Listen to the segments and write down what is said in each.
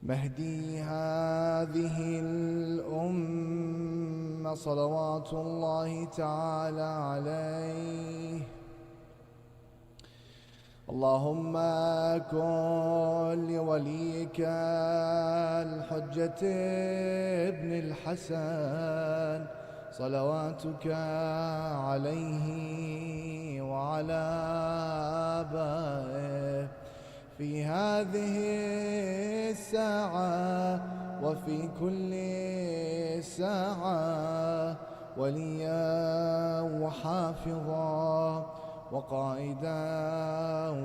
مهدي هذه الأمة صلوات الله تعالى عليه. اللهم كن لوليك الحجة ابن الحسن صلواتك عليه وعلى آبائه في هذه الساعة وفي كل ساعة وليا وحافظا وقائدا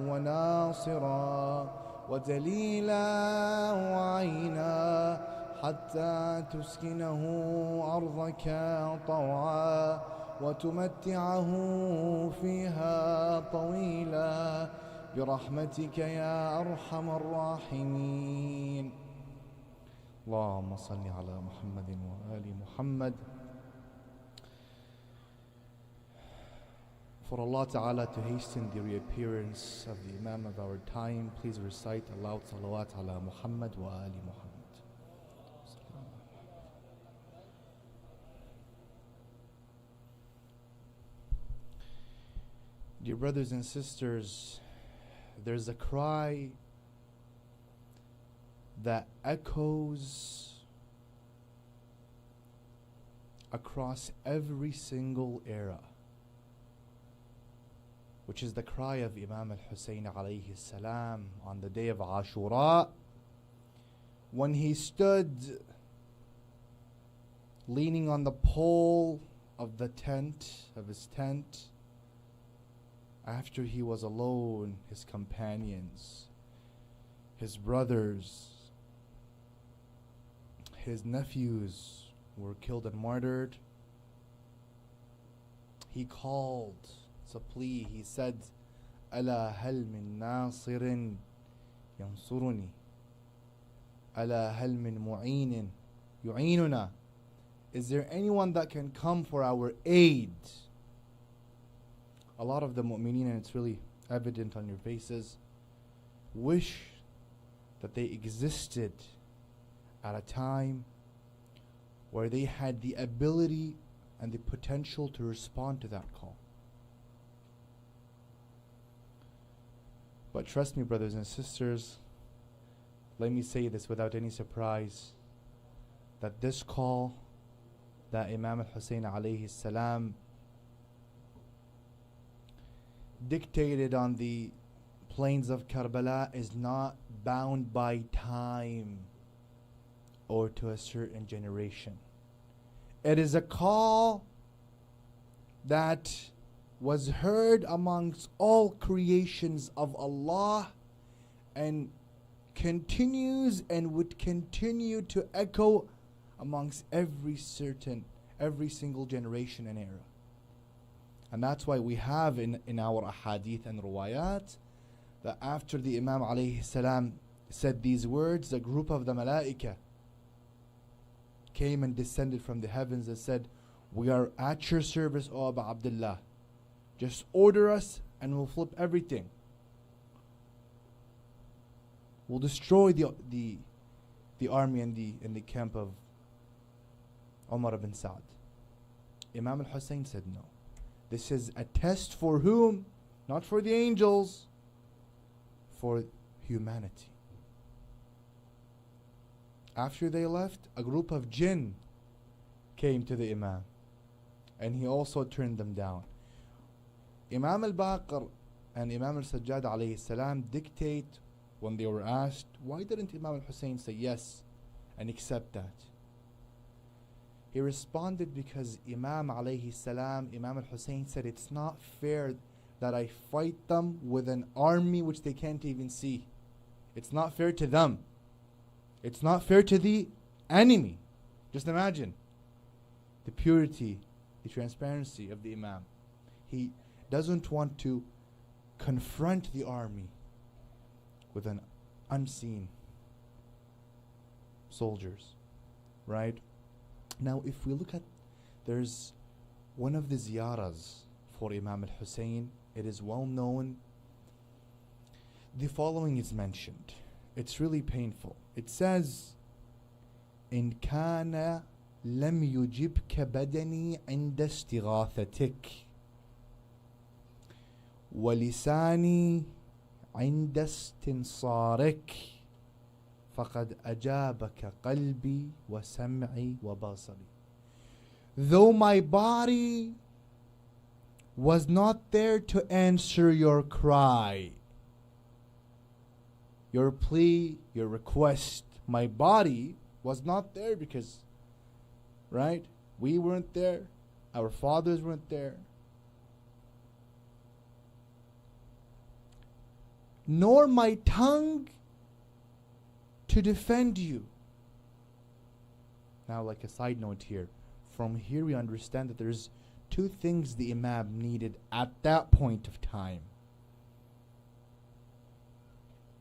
وناصرا ودليلا وعينا حتى تسكنه أرضك طوعا وتمتعه فيها طويلا برحمتك يا أرحم الراحمين. اللهم صل على محمد وآل محمد. For Allah Ta'ala to hasten the reappearance of the Imam of our time, please recite aloud salawat ala Muhammad wa ali Muhammad. Dear brothers and sisters, there's a cry that echoes across every single era, which is the cry of Imam al-Hussein alayhi salam on the day of Ashura, when he stood leaning on the pole of the tent, of his tent, after he was alone. His companions, his brothers, his nephews were killed and martyred. He called, it's a plea, he said, ألا هل من ناصر ينصرني ألا هل من معين يعيننا. Is there anyone that can come for our aid? A lot of the mu'mineen, and it's really evident on your faces, wish that they existed at a time where they had the ability and the potential to respond to that call. But trust me, brothers and sisters, let me say this without any surprise, that this call that Imam al-Hussein alayhi salam dictated on the plains of Karbala is not bound by time or to a certain generation. It is a call that was heard amongst all creations of Allah and continues and would continue to echo amongst every single generation and era. And that's why we have in our ahadith and ruwayat that after the Imam alayhi salam said these words, a group of the malaika came and descended from the heavens and said, "We are at your service, O Abu Abdullah. Just order us and we'll flip everything. We'll destroy the army and the camp of Umar ibn Sa'd." Imam al-Hussein said no. This is a test for whom? Not for the angels, for humanity. After they left, a group of jinn came to the Imam, and he also turned them down. Imam al-Baqir and Imam al-Sajjad alayhi salam dictate when they were asked, why didn't Imam al-Hussein say yes and accept that? He responded, because Imam alayhi salam, Imam al-Hussein said, it's not fair that I fight them with an army which they can't even see. It's not fair to them. It's not fair to the enemy. Just imagine the purity, the transparency of the Imam. He doesn't want to confront the army with an unseen soldiers, right? Now, if we look at, there's one of the ziyaras for Imam al-Hussein. It is well known. The following is mentioned. it's really painful. It says, إن كان لم يجبك بدني عند استغاثتك ولساني عند استنصارك فقد أجابك قلبي وسمعي وبصري. Though my body was not there to answer your cry, your plea, your request, my body was not there because, right? We weren't there. Our fathers weren't there. Nor my tongue to defend you. Now, like a side note here, from here we understand that there's two things the Imam needed at that point of time.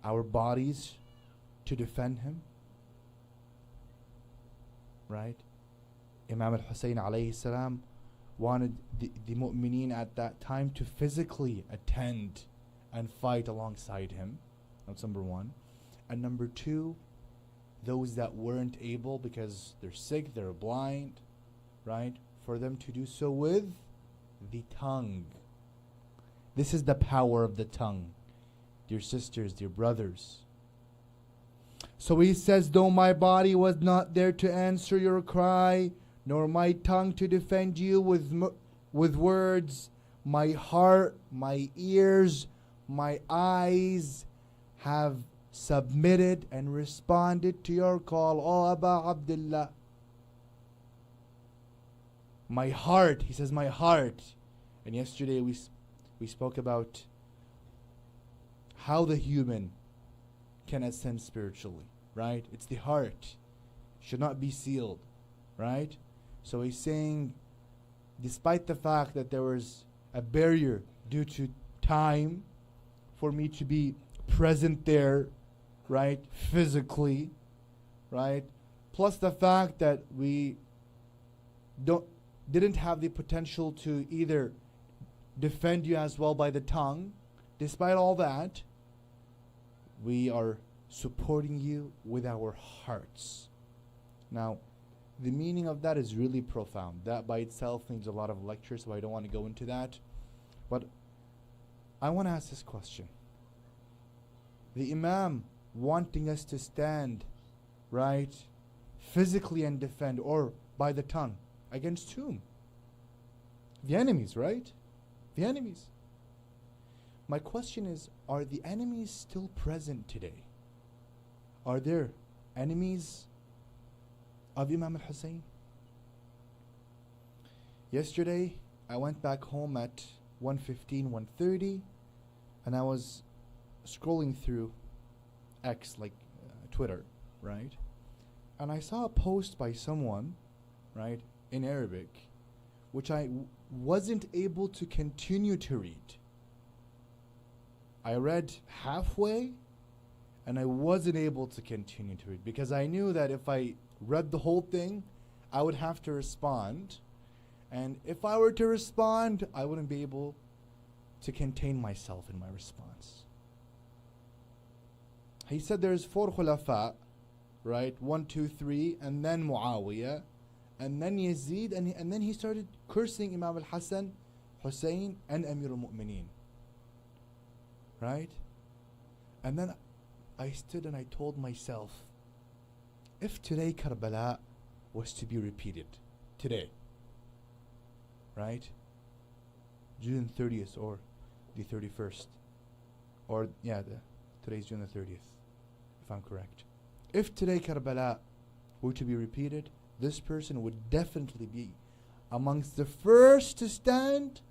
Our bodies to defend him, right? Imam al-Hussein alayhi salam wanted the mu'mineen at that time to physically attend and fight alongside him. That's number one. And number two, those that weren't able because they're sick, they're blind, right? For them to do so with the tongue. This is the power of the tongue. Dear sisters, dear brothers. So he says, though my body was not there to answer your cry, nor my tongue to defend you with words, my heart, my ears, my eyes have submitted and responded to your call, O Aba Abdullah. My heart, he says, my heart. And yesterday we spoke about how the human can ascend spiritually, right? It's the heart. Should not be sealed, right? So he's saying, despite the fact that there was a barrier due to time for me to be present there, right, physically, right, plus the fact that we didn't have the potential to either defend you as well by the tongue, despite all that, we are supporting you with our hearts. Now, the meaning of that is really profound. That by itself needs a lot of lectures, so I don't want to go into that. But I want to ask this question. The Imam wanting us to stand, right, physically and defend, or by the tongue, against whom? The enemies, right? The enemies. My question is, are the enemies still present today? Are there enemies of Imam al-Hussein? Yesterday, I went back home at 1:15, 1:30, and I was scrolling through X, like Twitter, right? And I saw a post by someone, right, in Arabic, which I wasn't able to continue to read. I read halfway, and I wasn't able to continue to read because I knew that if I read the whole thing, I would have to respond. And if I were to respond, I wouldn't be able to contain myself in my response. He said there's 4 khulafa, right? 1, 2, 3, and then Muawiyah, and then Yazid, and then he started cursing Imam al-Hasan, Hussein, and Amir al-Mu'mineen. Right? And then I stood and I told myself, if today Karbala was to be repeated, today, right? June 30th or the 31st, or today's June the 30th, if I'm correct. If today Karbala were to be repeated, this person would definitely be amongst the first to stand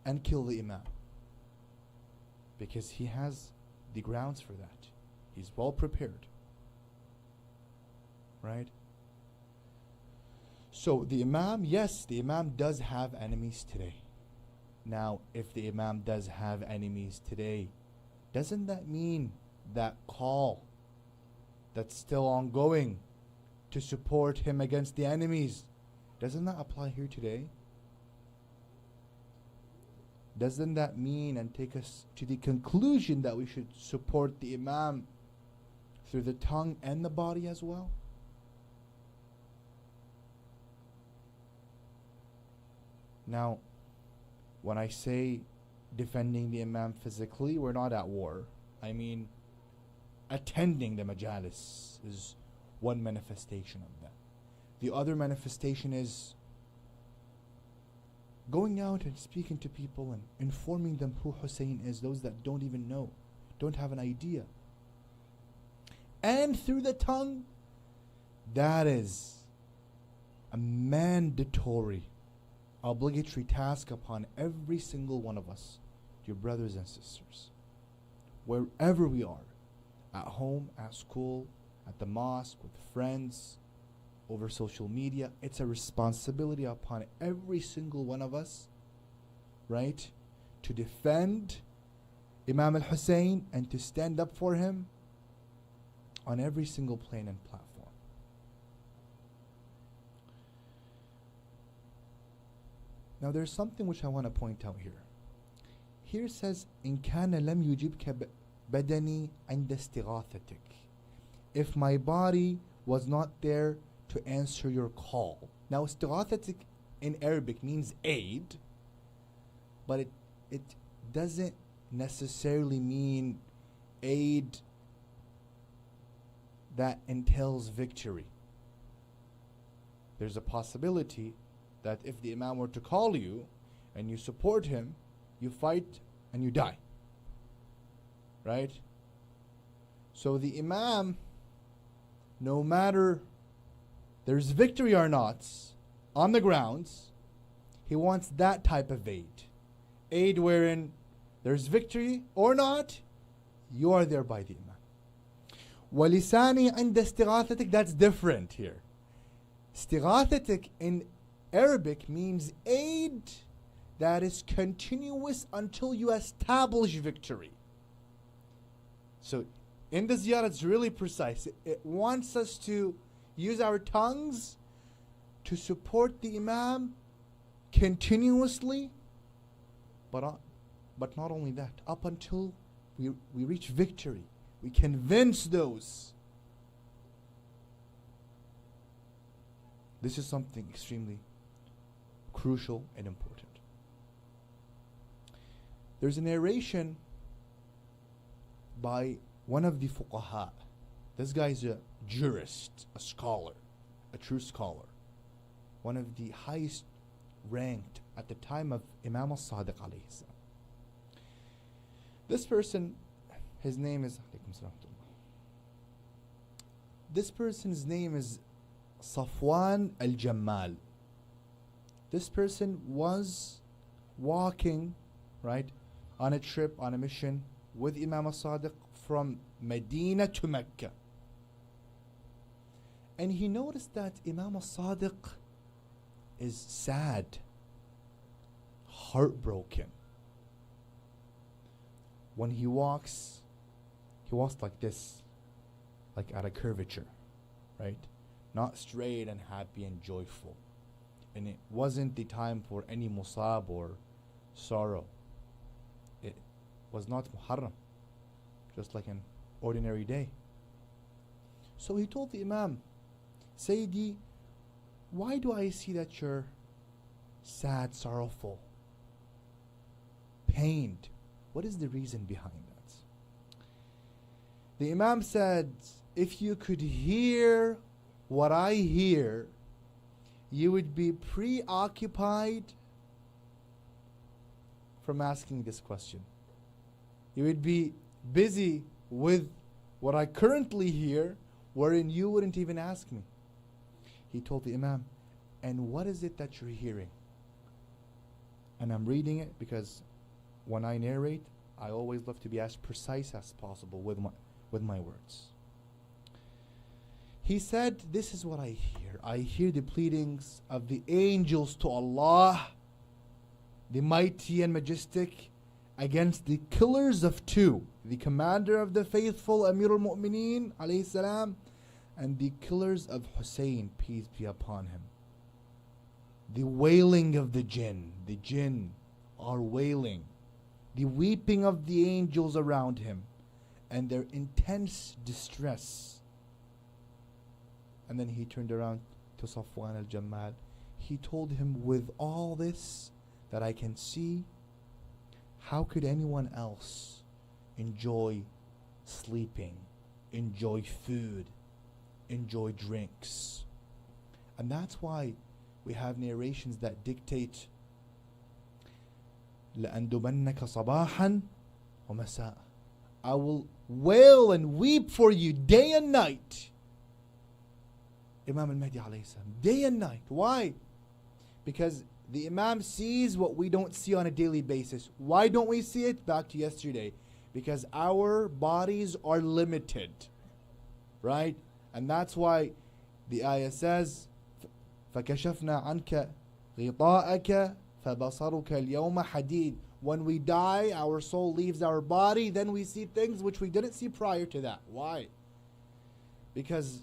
and kill the Imam. Because he has the grounds for that. He's well prepared. Right? So the Imam, yes, the Imam does have enemies today. Now, if the Imam does have enemies today, doesn't that mean that call that's still ongoing to support him against the enemies, doesn't that apply here today? Doesn't that mean and take us to the conclusion that we should support the Imam through the tongue and the body as well? Now, when I say defending the Imam physically, we're not at war. I mean, attending the majalis is one manifestation of that. The other manifestation is going out and speaking to people and informing them who Hussein is, those that don't even know, don't have an idea. And through the tongue, that is a mandatory, obligatory task upon every single one of us, dear brothers and sisters. Wherever we are, at home, at school, at the mosque, with friends, over social media, it's a responsibility upon every single one of us, right, to defend Imam al-Hussein and to stand up for him on every single plane and platform. Now there's something which I want to point out here. Here it says, إن كان لم يجبك بدني عند استغاثتك. If my body was not there to answer your call. Now استغاثتك in Arabic means aid, but it doesn't necessarily mean aid that entails victory. There's a possibility that if the Imam were to call you and you support him, you fight and you die. Right? So the Imam, no matter there's victory or not on the grounds, he wants that type of aid. Aid wherein there's victory or not, you are there by the Imam. وَلِسَانِي عِنْدَ اسْتِغَاثَتِك, that's different here. Istighathatik in Arabic means aid that is continuous until you establish victory. So in the ziyarah, it's really precise. It wants us to use our tongues to support the Imam continuously, but not only that, up until we reach victory. We convince those. This is something extremely crucial and important. There's a narration by one of the fuqaha. This guy is a jurist, a scholar, a true scholar. One of the highest ranked at the time of Imam al-Sadiq alayhi salam. This person, his name is Safwan al-Jammal. This person was walking, right, on a trip, on a mission with Imam al-Sadiq from Medina to Mecca. And he noticed that Imam al-Sadiq is sad, heartbroken. When he walks like this, like at a curvature, right? Not straight and happy and joyful. And it wasn't the time for any musab or sorrow. It was not Muharram, just like an ordinary day. So he told the Imam, Sayyidi, why do I see that you're sad, sorrowful, pained? What is the reason behind that? The Imam said, if you could hear what I hear, you would be preoccupied from asking this question. You would be busy with what I currently hear, wherein you wouldn't even ask me. He told the Imam, and what is it that you're hearing? And I'm reading it because when I narrate, I always love to be as precise as possible with my words. He said, this is what I hear. I hear the pleadings of the angels to Allah, the mighty and majestic, against the killers of two, the commander of the faithful, Amir al-Mu'mineen, alayhi salam, and the killers of Hussein, peace be upon him. The wailing of the jinn are wailing. The weeping of the angels around him. and their intense distress. And then he turned around to Safwan al-Jamal. He told him, with all this that I can see, how could anyone else enjoy sleeping, enjoy food, enjoy drinks? And that's why we have narrations that dictate لَأَنْدُبَنَّكَ صَبَاحًا وَمَسَاءً. I will wail and weep for you day and night. Imam al-Mahdi alayhi salam, day and night. Why? Because the Imam sees what we don't see on a daily basis. Why don't we see it? Back to yesterday. Because our bodies are limited. Right? And that's why the ayah says, فَكَشَفْنَا عَنْكَ غِطَاءَكَ فَبَصَرُكَ الْيَوْمَ حَدِيدٌ. When we die, our soul leaves our body, then we see things which we didn't see prior to that. Why? Because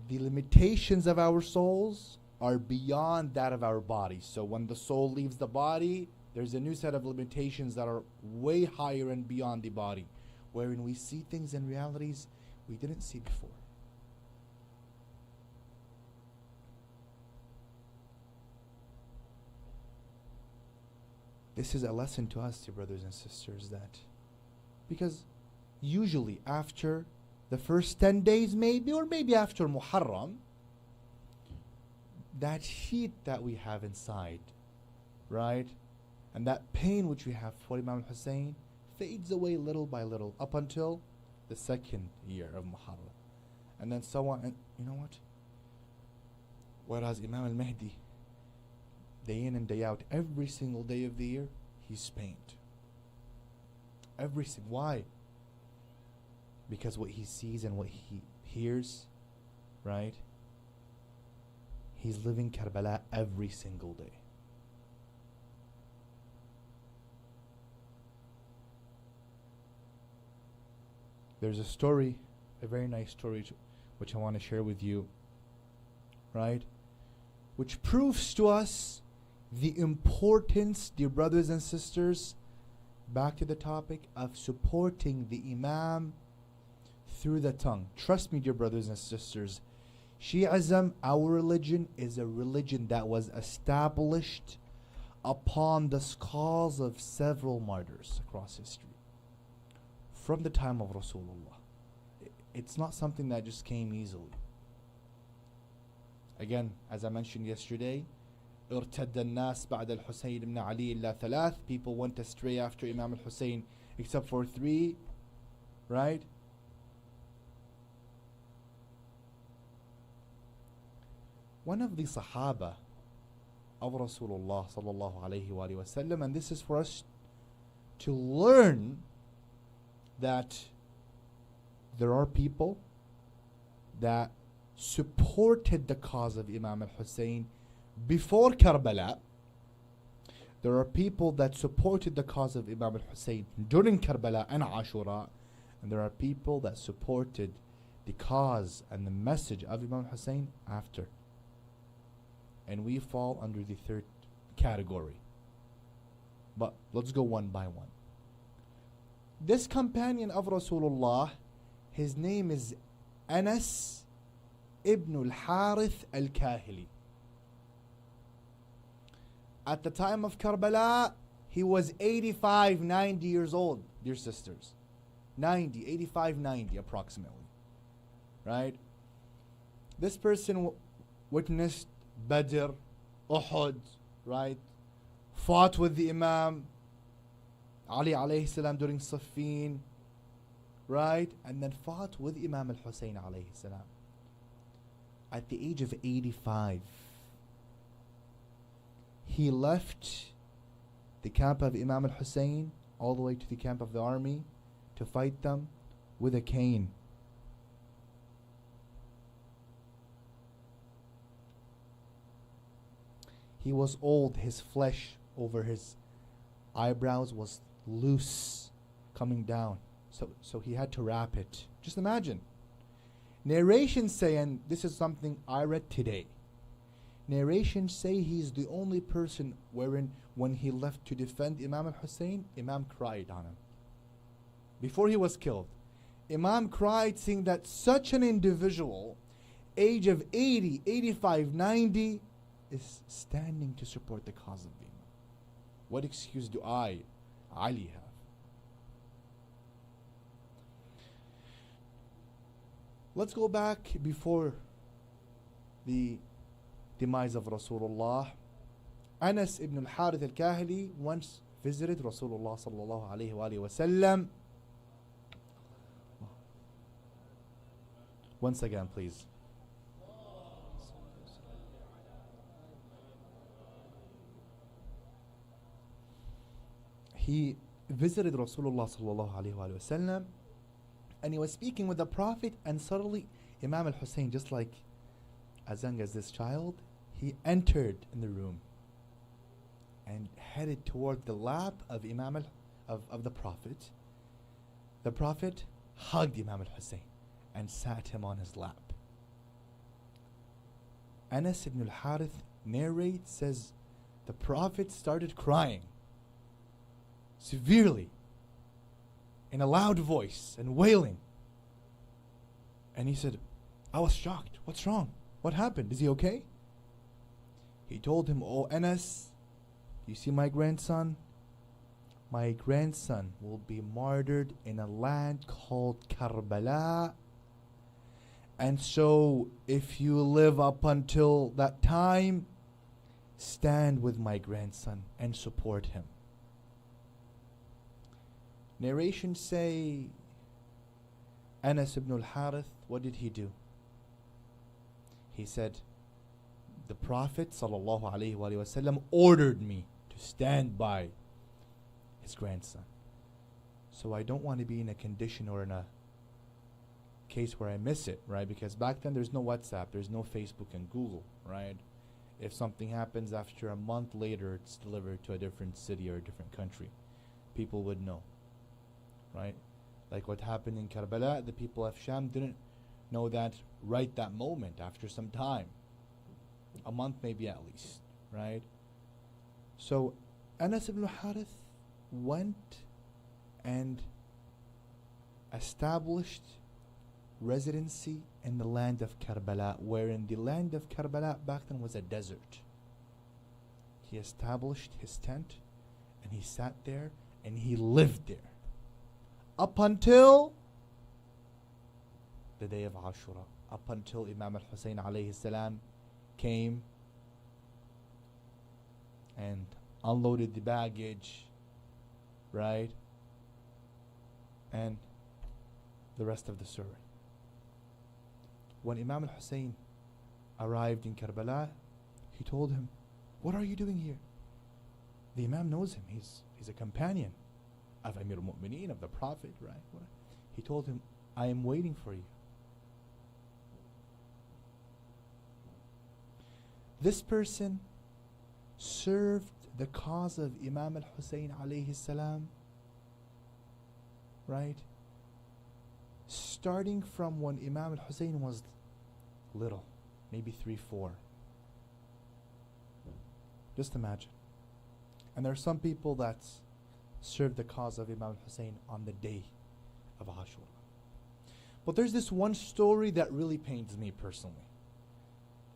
the limitations of our souls are beyond that of our bodies. So when the soul leaves the body, there's a new set of limitations that are way higher and beyond the body, wherein we see things and realities we didn't see before. This is a lesson to us, dear brothers and sisters, that because usually after the first 10 days maybe, or maybe after Muharram, that heat that we have inside, right, and that pain which we have for Imam al-Hussein fades away little by little up until the second year of Muharram, and then so on. And you know what? Whereas Imam al-Mahdi, day in and day out, every single day of the year, he's pained. Every single. Why? Because what he sees and what he hears, right? He's living Karbala every single day. There's a story, a very nice story, which I want to share with you, right? Which proves to us the importance, dear brothers and sisters, back to the topic of supporting the Imam through the tongue. Trust me, dear brothers and sisters, Shi'ism, our religion, is a religion that was established upon the skulls of several martyrs across history. From the time of Rasulullah. It's not something that just came easily. Again, as I mentioned yesterday, ارتد الناس بعد الحسين بن علي إلا ثلاث. People went astray after Imam al-Hussein except for three, right? One of the Sahaba of Rasulullah sallallahu alayhi wa sallam, and this is for us to learn that there are people that supported the cause of Imam al-Hussein before Karbala. There are people that supported the cause of Imam al-Hussein during Karbala and Ashura, and there are people that supported the cause and the message of Imam al-Hussein after. And we fall under the third category. But let's go one by one. This companion of Rasulullah, his name is Anas ibn al-Harith al-Kahili. At the time of Karbala, he was 85, 90 years old, dear sisters. 90, 85, 90 approximately. Right? This person witnessed Badr, Uhud, right? Fought with the Imam Ali alayhi salam during Siffin, right? And then fought with Imam al-Hussein alayhi salam. At the age of 85, he left the camp of Imam al-Hussein all the way to the camp of the army to fight them with a cane. He was old, his flesh over his eyebrows was loose, coming down. So he had to wrap it. Just imagine. Narrations say, and this is something I read today, narrations say he's the only person wherein when he left to defend Imam al-Hussein, Imam cried on him. before he was killed, Imam cried, saying that such an individual, age of 80, 85, 90, is standing to support the cause of the Imam. What excuse do I, Ali, have? Let's go back before the demise of Rasulullah. Anas ibn al-Harith al-Kahili once visited Rasulullah sallallahu alayhi wa sallam. Once again, please. He visited Rasulullah sallallahu alayhi wa sallam, and he was speaking with the Prophet, and suddenly Imam al-Hussein, just like as young as this child, he entered in the room and headed toward the lap of of the Prophet. The Prophet hugged Imam al-Hussein and sat him on his lap. Anas ibn al-Harith narrates, says, the Prophet started crying severely in a loud voice and wailing. And he said, I was shocked. What's wrong? What happened? Is he okay? He told him, Oh Anas, you see my grandson? My grandson will be martyred in a land called Karbala. And so if you live up until that time, stand with my grandson and support him. Narrations say Anas ibn al-Harith, what did he do? He said, the Prophet sallallahu alayhi wa sallam ordered me to stand by his grandson. So I don't want to be in a condition or in a case where I miss it, right? Because back then there's no WhatsApp, there's no Facebook and Google, right? If something happens after a month later, it's delivered to a different city or a different country. People would know, right? Like what happened in Karbala, the people of Sham didn't know that right that moment, after some time. A month maybe at least, right? So Anas ibn Harith went and established residency in the land of Karbala, where in the land of Karbala back then was a desert. He established his tent and he sat there and he lived there up until the day of Ashura, up until Imam al-Hussein alayhi salam came and unloaded the baggage, right? And the rest of the story. When Imam al-Hussein arrived in Karbala, he told him, what are you doing here? The Imam knows him. He's a companion of Amir al-Mu'mineen, of the Prophet, right? He told him, I am waiting for you. This person served the cause of Imam al-Hussein alayhi salam, right? Starting from when Imam al-Hussein was little, maybe 3, 4. Just imagine. And there are some people that serve the cause of Imam al-Hussein on the day of Ashura. But there's this one story that really pains me personally,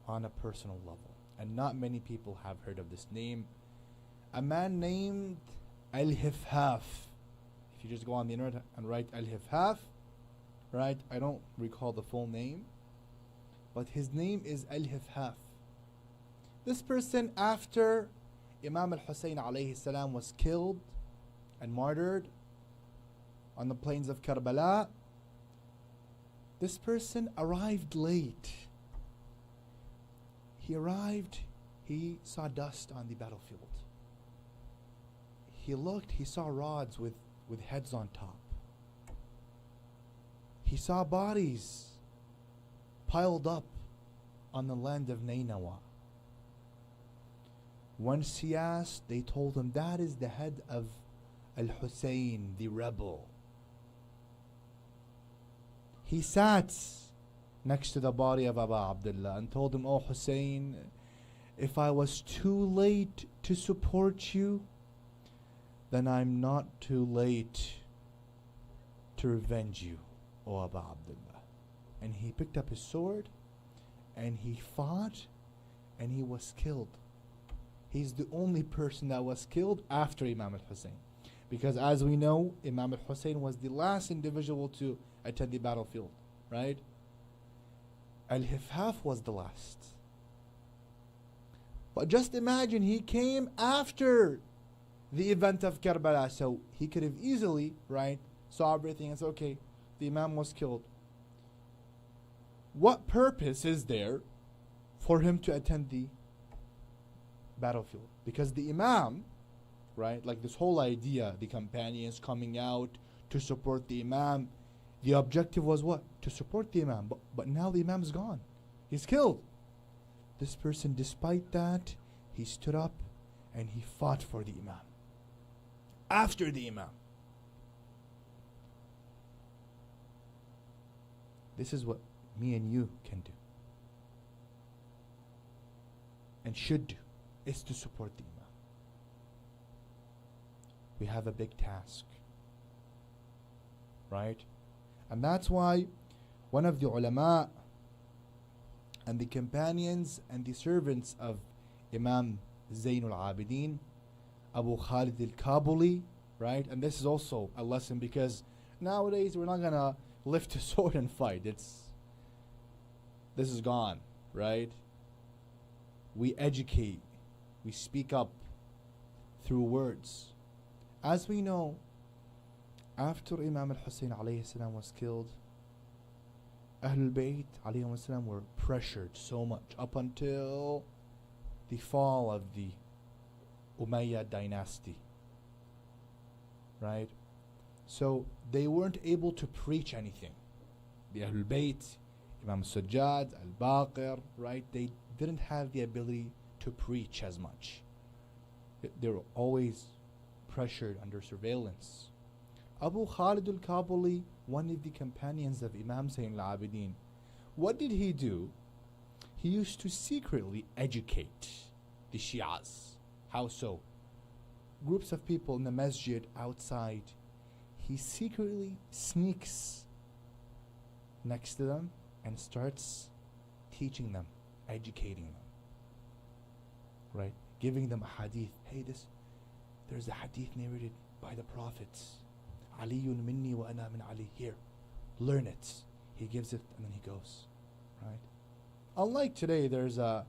on a personal level. And not many people have heard of this name. A man named Al-Hifhaf. If you just go on the internet and write Al-Hifhaf, right? I don't recall the full name, but his name is Al-Hifhaf. This person, after Imam al-Hussein alayhi salam was killed and martyred on the plains of Karbala, this person arrived late. He arrived, he saw dust on the battlefield. He looked, he saw rods with heads on top. He saw bodies piled up on the land of Nainawa. Once he asked, they told him that is the head of Al-Hussein, the rebel. He sat next to the body of Abu Abdullah and told him, Oh Hussein, if I was too late to support you, then I'm not too late to revenge you, O Aba Abdullah. And he picked up his sword and he fought and he was killed. He's the only person that was killed after Imam al-Hussein. Because as we know, Imam al-Hussein was the last individual to attend the battlefield, right? Al-Hifhaf was the last. But just imagine, he came after the event of Karbala, so he could have easily, right, saw everything and said, okay, the Imam was killed. What purpose is there for him to attend the battlefield? Because the Imam, right, like this whole idea, the companions coming out to support the Imam, the objective was what? To support the Imam. But now the Imam is gone. He's killed. This person, despite that, he stood up and he fought for the Imam. After the Imam. This is what me and you can do. And should do. Is to support the Imam. We have a big task. Right? And that's why one of the ulama and the companions and the servants of Imam Zayn al-Abidin, Abu Khalid al-Kabuli, right? And this is also a lesson, because nowadays we're not going to lift a sword and fight. This is gone, right? We educate, we speak up through words. As we know, after Imam al-Hussein alayhi salam was killed, Ahlul Bayt alayhi salam were pressured so much up until the fall of the Umayyad dynasty, right? So they weren't able to preach anything. The Ahlul Bayt, Imam Sajjad, Al-Baqir, right? They didn't have the ability to preach as much. They were always pressured under surveillance. Abu Khalid al-Kabuli, one of the companions of Imam Zayn al-Abidin, what did he do? He used to secretly educate the Shias. How so? Groups of people in the masjid outside, he secretly sneaks next to them and starts teaching them, educating them, right? Giving them a hadith. Hey, there's a hadith narrated by the prophets. Aliyun minni wa ana min Ali. Here, learn it. He gives it and then he goes, right? Unlike today, there's a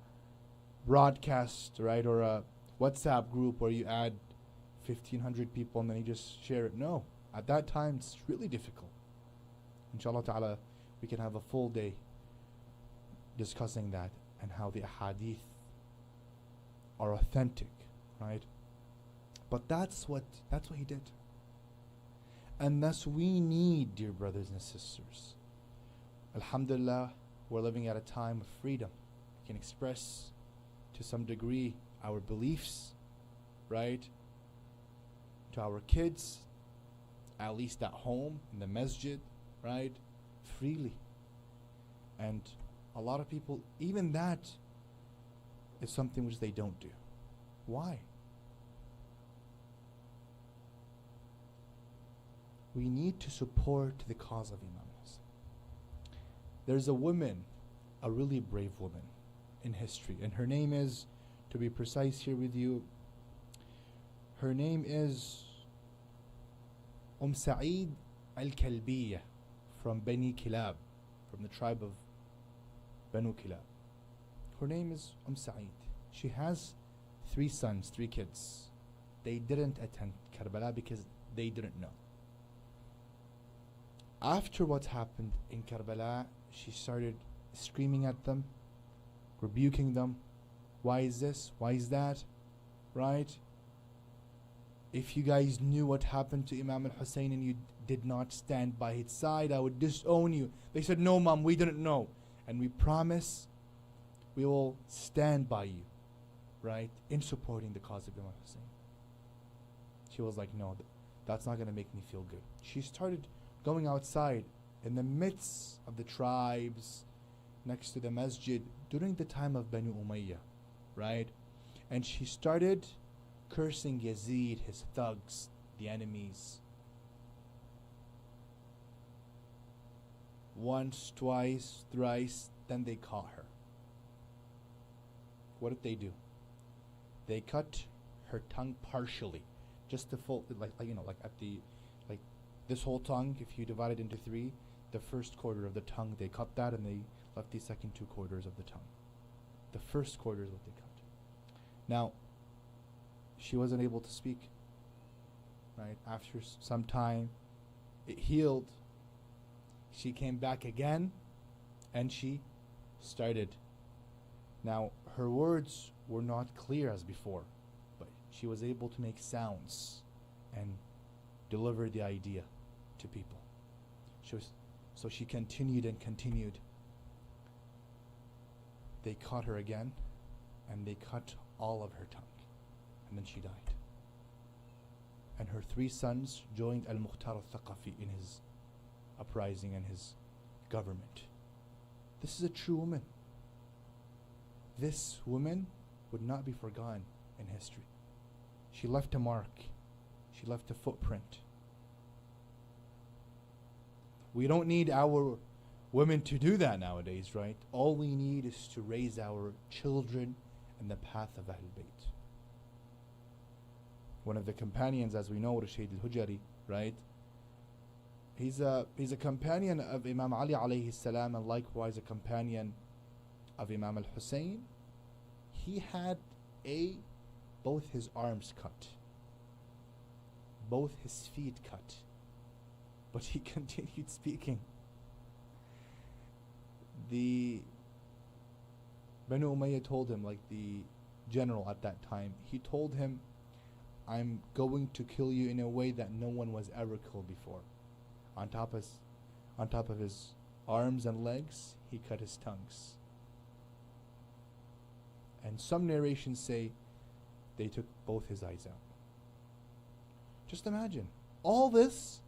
broadcast, right, or a WhatsApp group where you add 1,500 people and then you just share it. No, at that time it's really difficult. Inshallah ta'ala, we can have a full day discussing that and how the ahadith are authentic, right? But that's what he did. And thus we need, dear brothers and sisters, alhamdulillah, we're living at a time of freedom. We can express to some degree our beliefs, right? To our kids, at least at home, in the masjid, right? Freely. And a lot of people, even that is something which they don't do. Why? We need to support the cause of Imam Hussein. There's a woman, a really brave woman in history, and her name is, to be precise here with you, her name is Sa'id al-Kalbiyah from Bani Kilab, from the tribe of Banu Kilab. Her name is Sa'id. She has 3 sons, 3 kids. They didn't attend Karbala because they didn't know. After what happened in Karbala, she started screaming at them, rebuking them. Why is this? Why is that? Right? If you guys knew what happened to Imam al-Hussein and you did not stand by his side, I would disown you. They said, no, Mom, we didn't know. And we promise we will stand by you, right, in supporting the cause of Imam Hussein. She was like, no, that's not going to make me feel good. She started going outside in the midst of the tribes next to the masjid during the time of Banu Umayyah, right? And she started cursing Yazid, his thugs, the enemies. once, twice, thrice, then they caught her. What did they do? They cut her tongue partially, just to fold, like at the, like this whole tongue. If you divide it into three, the first quarter of the tongue they cut that, and they left the second 2 quarters of the tongue. The first quarter is what they cut. Now, she wasn't able to speak. Right after some time, it healed. She came back again, and she started. Now, her words were not clear as before, but she was able to make sounds and deliver the idea to people. So she continued and continued. They caught her again, and they cut all of her tongue, and then she died. And her 3 sons joined Al-Mukhtar Al-Thaqafi in his uprising and his government. This is a true woman. This woman would not be forgotten in history. She left a mark. She left a footprint. We don't need our women to do that nowadays, right? All we need is to raise our children in the path of Ahlul Bayt. One of the companions, as we know, Rashid al-Hujari, right? He's a companion of Imam Ali alayhi salam, and likewise a companion of Imam al-Hussein. He had both his arms cut, both his feet cut, but he continued speaking. The Banu Umayyah told him, like the general at that time, he told him, I'm going to kill you in a way that no one was ever killed before. On top of his arms and legs, he cut his tongues. And some narrations say they took both his eyes out. Just imagine all this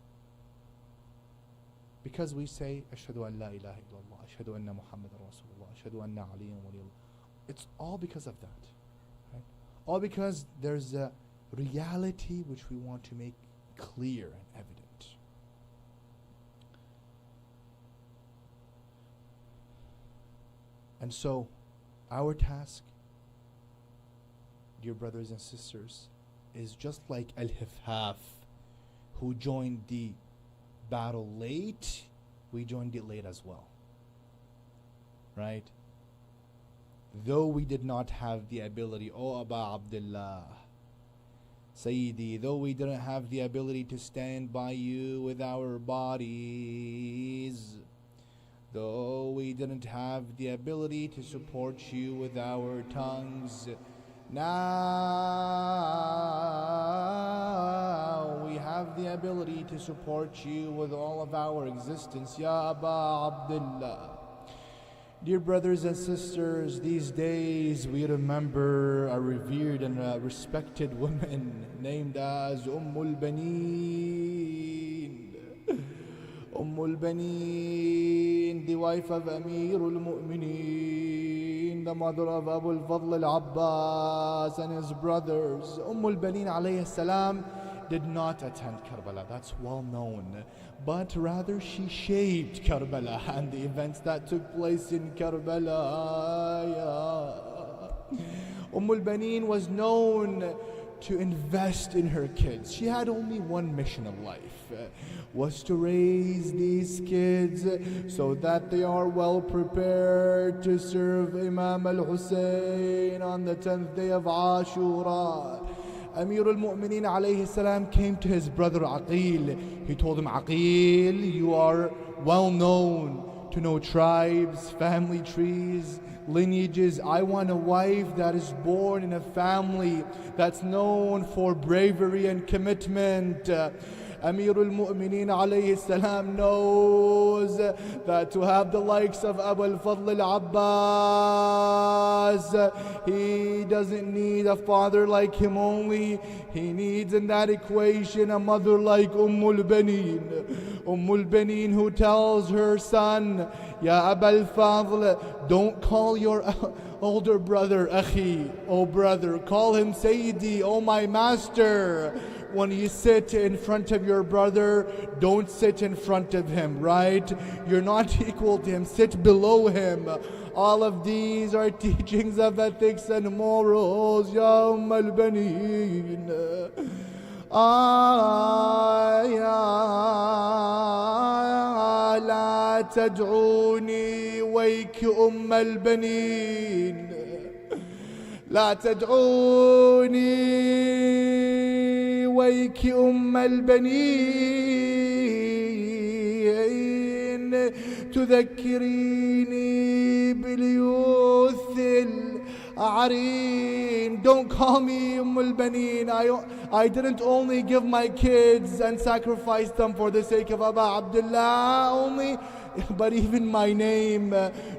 because we say Ashhadu an la ilaha illallah, Ashhadu anna Muhammadan Rasulullah, Ashhadu anna Aliyan waliyullah. It's all because of that, right? All because there's a reality which we want to make clear and evident. And so our task, dear brothers and sisters, is just like Al-Hifhaf, who joined the battle late. We joined it late as well, right? Though we did not have the ability, O Aba Abdullah, Sayyidi, though we didn't have the ability to stand by you with our bodies, though we didn't have the ability to support you with our tongues, now we have the ability to support you with all of our existence. Ya Aba Abdullah. Dear brothers and sisters, these days we remember a revered and a respected woman named as Ummul Baneen. Ummul Baneen, the wife of Amirul Mu'mineen, the mother of Abu al-Fadl al-Abbas and his brothers. Ummul Baneen alayhi salam did not attend Karbala, that's well known, but rather she shaped Karbala and the events that took place in Karbala. Ummul Baneen was known to invest in her kids. She had only one mission of life, was to raise these kids so that they are well prepared to serve Imam al-Hussein on the 10th day of Ashura. Amir al-Mu'mineen alayhi salam came to his brother Aqil. He told him, Aqil, you are well known to know tribes, family trees, lineages. I want a wife that is born in a family that's known for bravery and commitment. Amir al-Mu'mineen alayhi salam knows that to have the likes of Abu al-Fadl al-Abbas, he doesn't need a father like him only. He needs in that equation a mother like Ummul Baneen. Ummul Baneen, who tells her son, Ya Abu al-Fadl, don't call your older brother Akhi, oh brother, call him Sayyidi, oh my master. when you sit in front of your brother, don't sit in front of him, right? You're not equal to him, sit below him. All of these are teachings of ethics and morals, Ya al-Baneen. لا تدعوني ويك البنين لا تدعوني ويك البنين تذكريني باليوث العرين. Don't call me al-Baneen. I didn't only give my kids and sacrifice them for the sake of Aba Abdullah only, but even my name.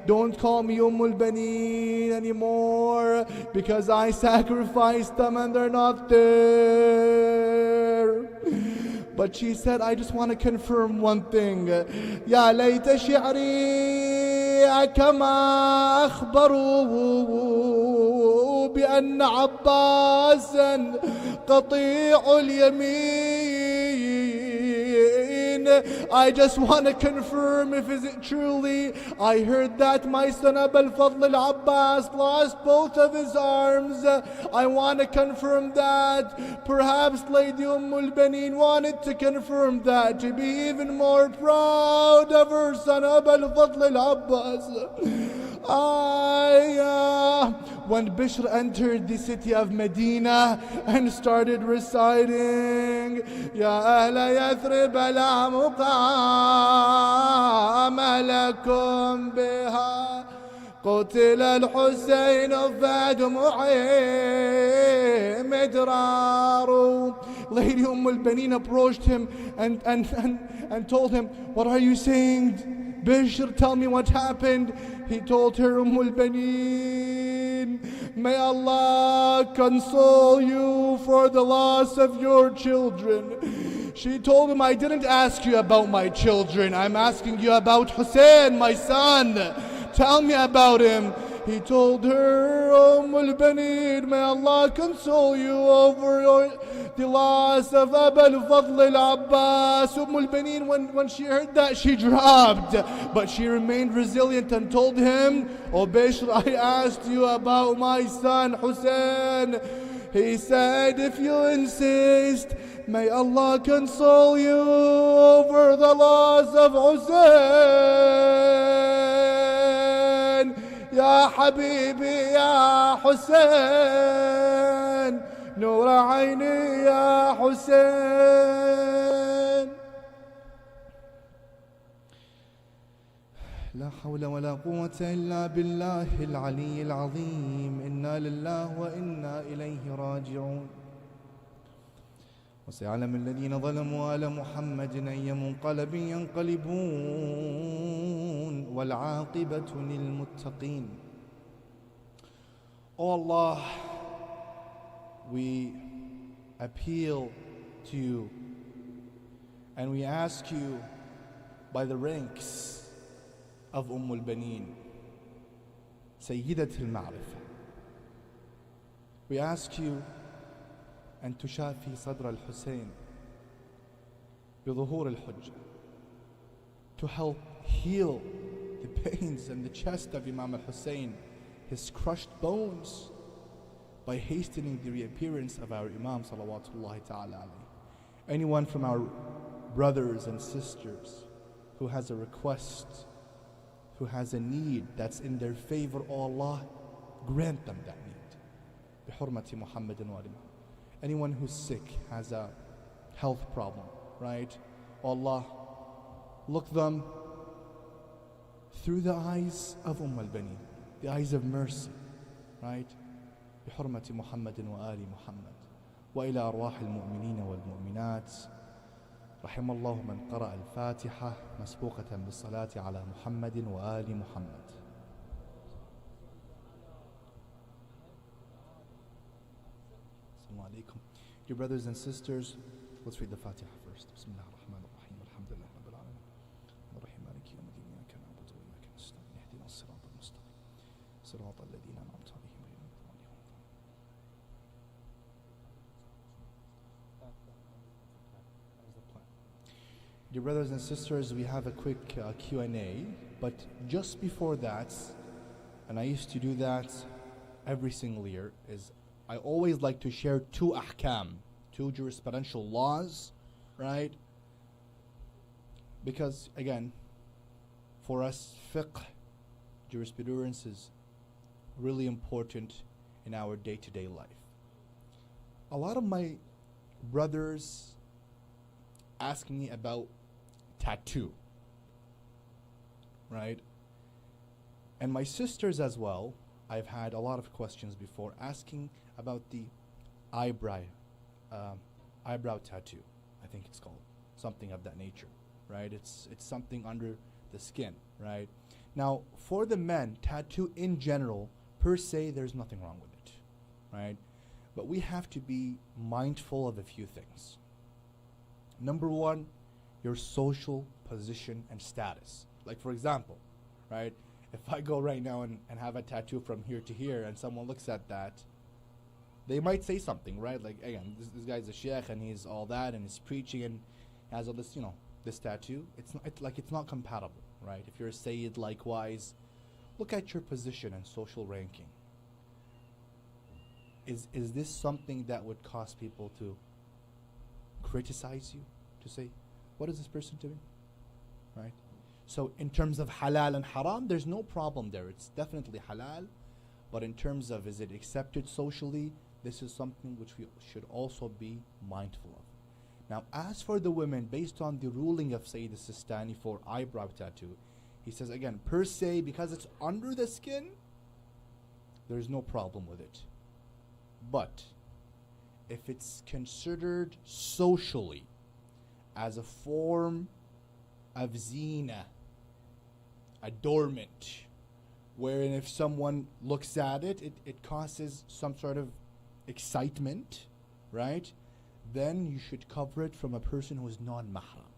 Don't call me al-Baneen anymore, because I sacrificed them and they're not there. But she said, I just want to confirm one thing. يا ليت شعري كما أخبروا بأن عباسا قطيع اليمين. I just want to confirm if is it truly I heard that my son Abu al-Fadl al-Abbas lost both of his arms. I want to confirm that. Perhaps Lady al-Baneen wanted to confirm that, to be even more proud of her son Abu al-Fadl al-Abbas. When Bishr entered the city of Medina and started reciting, Ya Ahla Yathrib la muqama lakum biha قتل الحسين فدمعي مدرار. Lady al-Baneen approached him and told him, what are you saying? Bishr, tell me what happened. He told her, al-Baneen, may Allah console you for the loss of your children. She told him, I didn't ask you about my children. I'm asking you about Hussein, my son. Tell me about him. He told her, al-Baneen, may Allah console you over the loss of Abu al-Fadl al-Abbas. al-Baneen, when she heard that, she dropped. But she remained resilient and told him, Oh Bishr, I asked you about my son Hussein. He said, if you insist, may Allah console you over the loss of Hussein. Ya Habibi, Ya Hussein, Noor Aini, Ya Hussein. لا حول ولا قوة إلا بالله العلي العظيم. إنا لله وإنا إليه راجعون. وسيعلم الذين ظلموا آل محمد أي منقلب ينقلبون والعاقبة للمتقين. O Allah, we appeal to you and we ask you by the ranks of al-Baneen, Sayyidat al-Ma'rifah. We ask you أن تشافي صدر الحسين بظهور الحجة, to help heal the pains in the chest of Imam al-Hussein, his crushed bones, by hastening the reappearance of our Imam salawatullahi ta'ala alayhi. Anyone from our brothers and sisters who has a request, who has a need that's in their favor, O Allah, grant them that need. بحرمة محمد وآله. Anyone who's sick, has a health problem, right? O Allah, look them through the eyes of al-Baneen, the eyes of mercy, right? بحرمة محمد وآل محمد. وإلى أرواح المؤمنين والمؤمنات. رحم الله من قرأ الفاتحة مسبوقة بالصلاة على محمد وآل محمد. Assalamu alaikum. Dear brothers and sisters, let's read the Fatiha first. Bismillah ar-Rahman ar-Rahim. Alhamdulillah Rabbil Alamin. Ar-Rahim Maliki Yawmiddin. Iyyaka na'budu wa iyyaka nasta'in. Ihdina as-sirata al-mustaqim. Sirata alladhina an'amta alayhim ghayril maghdubi alayhim. Dear brothers and sisters, we have a quick Q&A, but just before that, and I used to do that every single year, is I always like to share two ahkam, two jurisprudential laws, right? Because again, for us, fiqh, jurisprudence is really important in our day-to-day life. A lot of my brothers ask me about tattoo, right? And my sisters as well, I've had a lot of questions before asking about the eyebrow tattoo. I think it's called something of that nature, right? It's something under the skin, right? Now, for the men, tattoo in general, per se, there's nothing wrong with it, right? But we have to be mindful of a few things. Number one, your social position and status. Like for example, right? If I go right now and have a tattoo from here to here and someone looks at that, they might say something, right? Like, again, this guy's a sheikh and he's all that and he's preaching and has all this, this tattoo. It's not compatible, right? If you're a sayyid, likewise, look at your position and social ranking. Is this something that would cause people to criticize you, to say, what is this person doing, right? So in terms of halal and haram, there's no problem there. It's definitely halal. But in terms of is it accepted socially, this is something which we should also be mindful of. Now, as for the women, based on the ruling of Sayyid al-Sistani for eyebrow tattoo, he says again, per se, because it's under the skin, there's no problem with it. But if it's considered socially as a form of zina, adornment, wherein if someone looks at it, it causes some sort of excitement, right? Then you should cover it from a person who is non-mahram,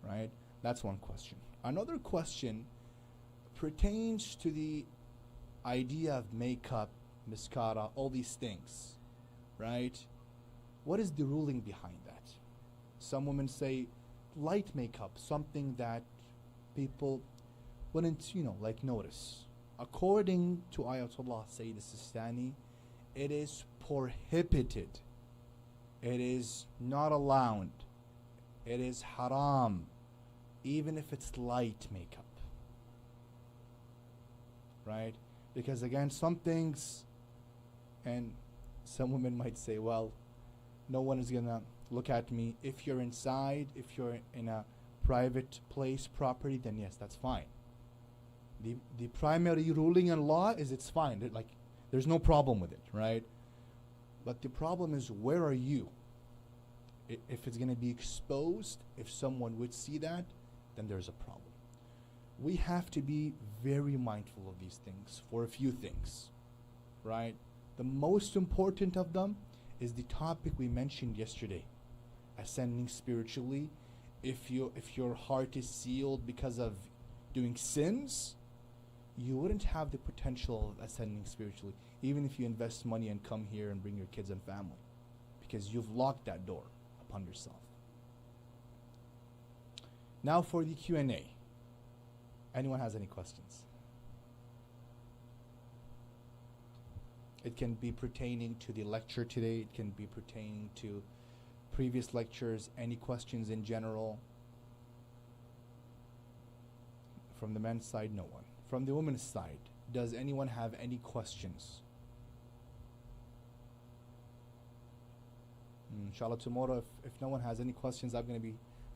right? That's one question. Another question pertains to the idea of makeup, mascara, all these things, right? What is the ruling behind that? Some women say light makeup, something that people wouldn't, notice. According to Ayatollah Sayyid al-Sistani, it is prohibited. It is not allowed. It is haram, even if it's light makeup, right? Because again, some things, and some women might say, well, no one is gonna look at me. If you're inside, if you're in a private place, property, then yes, that's fine. The primary ruling in law is it's fine. There's no problem with it, right? But the problem is, where are you? If it's going to be exposed, if someone would see that, then there's a problem. We have to be very mindful of these things for a few things, right? The most important of them is the topic we mentioned yesterday, ascending spiritually. If your heart is sealed because of doing sins, you wouldn't have the potential of ascending spiritually, even if you invest money and come here and bring your kids and family, because you've locked that door upon yourself. Now for the Q&A. Anyone has any questions? It can be pertaining to the lecture today. It can be pertaining to previous lectures. Any questions in general? From the men's side, no one. From the women's side, does anyone have any questions? Inshallah, tomorrow, if no one has any questions, I'm going to be